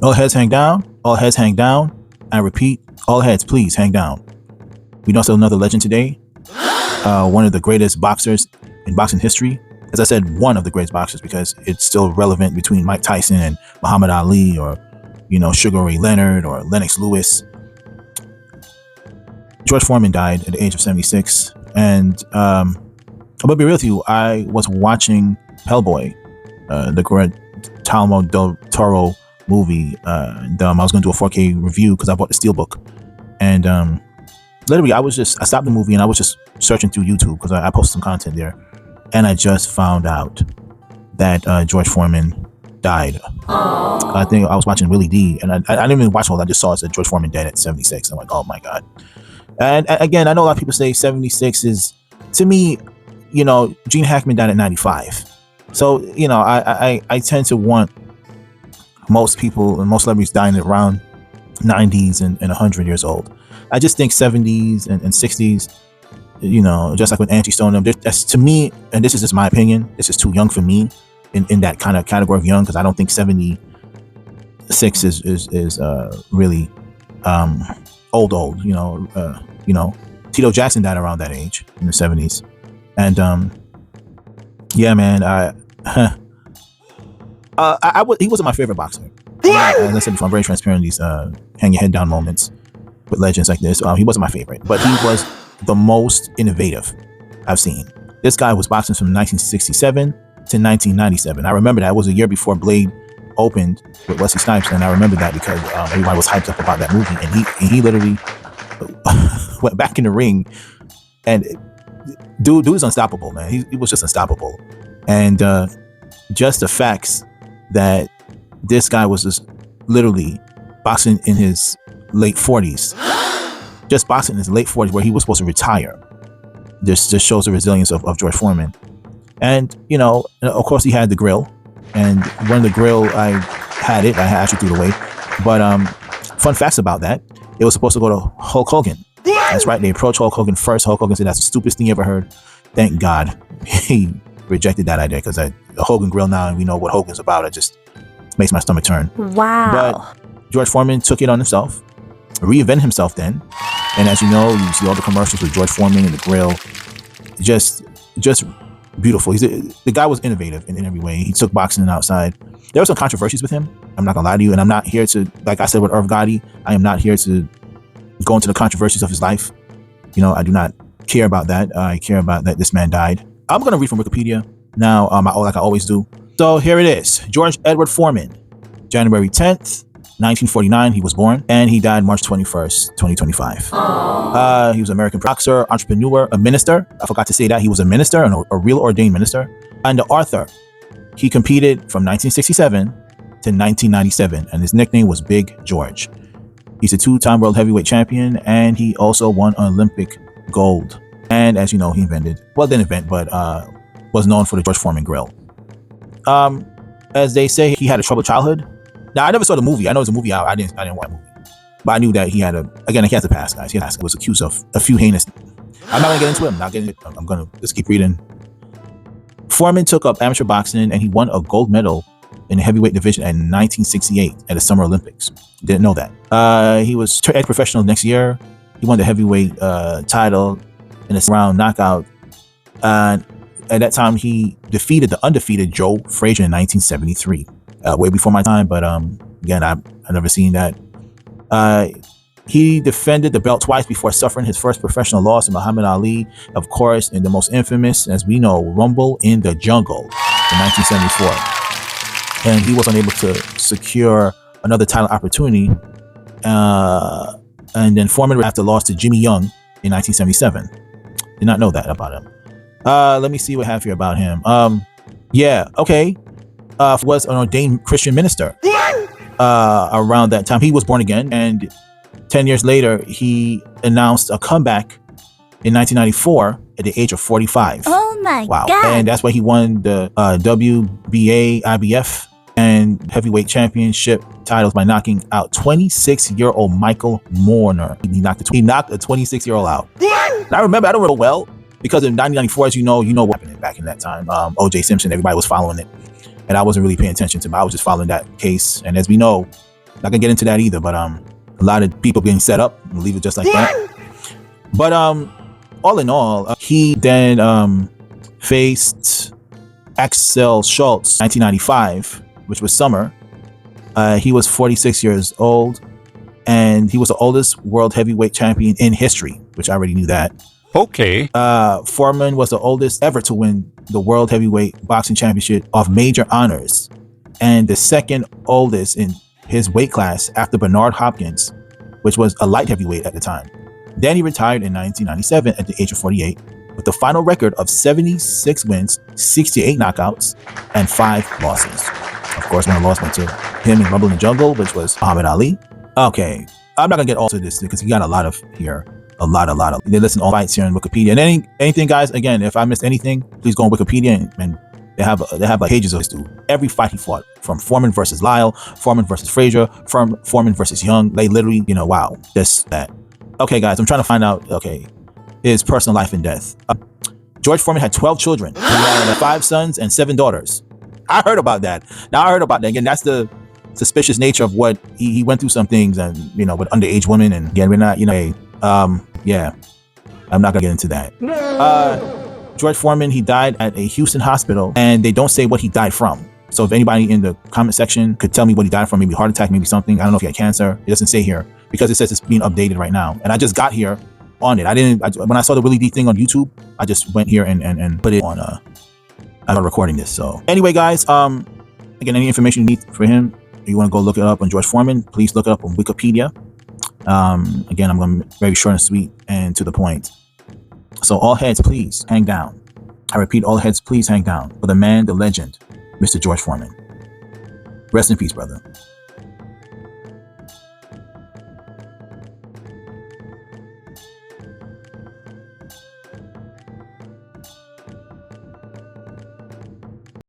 All heads hang down. All heads hang down. I repeat, all heads, please hang down. We know another legend today. One of the greatest boxers in boxing history. As I said, one of the greatest boxers because it's still relevant between Mike Tyson and Muhammad Ali, or Sugar Ray Leonard or Lennox Lewis. George Foreman died at the age of 76, and I'm gonna be real with you. I was watching Hellboy, the Guillermo del Toro movie, and I was gonna do a 4K review because I bought the Steelbook, and literally I stopped the movie and I was just searching through YouTube because I posted some content there, and I just found out that George Foreman died. I think I was watching Willie D, and I didn't even watch all. I just saw it said George Foreman dead at 76. I'm like, oh my god. And again, I know a lot of people say 76 is, to me, Gene Hackman died at 95. So I tend to want most people and most celebrities dying at around 90s and 100 years old. I just think 70s and 60s, just like with Angie Stone, that's, to me, and this is just my opinion, this is too young for me in that kind of category of young, because I don't think 76 is really old. Tito Jackson died around that age in the 70s, and yeah, man, he wasn't my favorite boxer. As I said before, I'm very transparent in these hang your head down moments with legends like this. He wasn't my favorite, but he was the most innovative I've seen. This guy was boxing from 1967 to 1997. I remember that. It was a year before Blade opened with Wesley Snipes, and I remember that because everybody was hyped up about that movie, and he literally went back in the ring, and dude is unstoppable, man. He was just unstoppable, and just the facts that this guy was just literally boxing in his late 40s, just boxing in his late 40s, where he was supposed to retire. This just shows the resilience of George Foreman. And of course, he had the grill, and when the grill, I actually threw it away. But fun facts about that: it was supposed to go to Hulk Hogan. That's right, they approached Hulk Hogan first. Hulk Hogan said, "That's the stupidest thing you ever heard." Thank God he rejected that idea, because the Hogan grill now, and we know what Hogan's about. It just makes my stomach turn. Wow. But George Foreman took it on himself, reinvented himself then, and as you know, you see all the commercials with George Foreman and the grill. Just beautiful. The guy was innovative in every way. He took boxing outside. There were some controversies with him. I'm not gonna lie to you, and I'm not here to, like I said with Irv Gotti, I am not here to go into the controversies of his life. I do not care about that. I care about that this man died. I'm gonna read from Wikipedia now, like I always do. So here it is. George Edward Foreman, January 10th, 1949, he was born, and he died March 21st, 2025. He was an American boxer, entrepreneur, a minister. I forgot to say that. He was a minister, and a real ordained minister, and an author. He competed from 1967 to 1997, and his nickname was Big George. He's a two-time world heavyweight champion, and he also won Olympic gold. And as you know, he was known for the George Foreman grill. As they say, he had a troubled childhood. Now, I never saw the movie. I know it's a movie out. I didn't watch the movie. But I knew that he had a past, guys. He was accused of a few heinous. I'm not going to get into it. I'm going to just keep reading. Foreman took up amateur boxing, and he won a gold medal in the heavyweight division in 1968 at the Summer Olympics. Didn't know that. He was turned professional next year. He won the heavyweight title in a round knockout. At that time, he defeated the undefeated Joe Frazier in 1973. Way before my time, but again, I've never seen that. He defended the belt twice before suffering his first professional loss to Muhammad Ali, of course, in the most infamous, as we know, Rumble in the Jungle in 1974. And he was unable to secure another title opportunity. And then Foreman, after loss to Jimmy Young in 1977. Did not know that about him. Let me see what I have here about him. Was an ordained Christian minister around that time. He was born again, and 10 years later, he announced a comeback in 1994 at the age of 45. Oh my God. And that's why he won the WBA, IBF, and heavyweight championship titles by knocking out 26-year-old Michael Mourner. He knocked a 26-year-old out. And I remember, I don't remember well, because in 1994, as you know what happened back in that time. O.J. Simpson, everybody was following it. And I wasn't really paying attention to him. I was just following that case. And as we know, Not gonna get into that either, but a lot of people being set up. We'll leave it just like that. But all in all, he then faced Axel Schultz 1995, which was summer. He was 46 years old, and he was the oldest world heavyweight champion in history, which I already knew that. Okay. Foreman was the oldest ever to win the world heavyweight boxing championship of major honors, and the second oldest in his weight class after Bernard Hopkins, which was a light heavyweight at the time. Then he retired in 1997 at the age of 48 with the final record of 76 wins, 68 knockouts, and 5 losses. Of course, one loss went to him in Rumble in the Jungle, which was Muhammad Ali. Okay, I'm not gonna get all to this because he got a lot of here. A lot of. They listen to all fights here on Wikipedia. And anything, guys, again, if I missed anything, please go on Wikipedia and they have like pages of this dude. Every fight he fought, from Foreman versus Lyle, Foreman versus Frazier, from Foreman versus Young, they literally, wow, this, that. Okay, guys, I'm trying to find out, his personal life and death. George Foreman had 12 children. He had 5 sons and 7 daughters. I heard about that. Again, that's the suspicious nature of what he went through some things and, with underage women. And again, we're not, yeah, I'm not gonna get into that. George Foreman, he died at a Houston hospital, and they don't say what he died from. So if anybody in the comment section could tell me what he died from, maybe heart attack, maybe something. I don't know if he had cancer. It doesn't say here because it says it's being updated right now. And I just got here on it. When I saw the Willie D thing on YouTube, I just went here and put it on, I'm recording this. So anyway, guys, again, any information you need for him, if you want to go look it up on George Foreman, please look it up on Wikipedia. Again, I'm going to be very short and sweet and to the point. So all heads, please hang down. I repeat, all heads, please hang down for the man, the legend, Mr. George Foreman. Rest in peace, brother.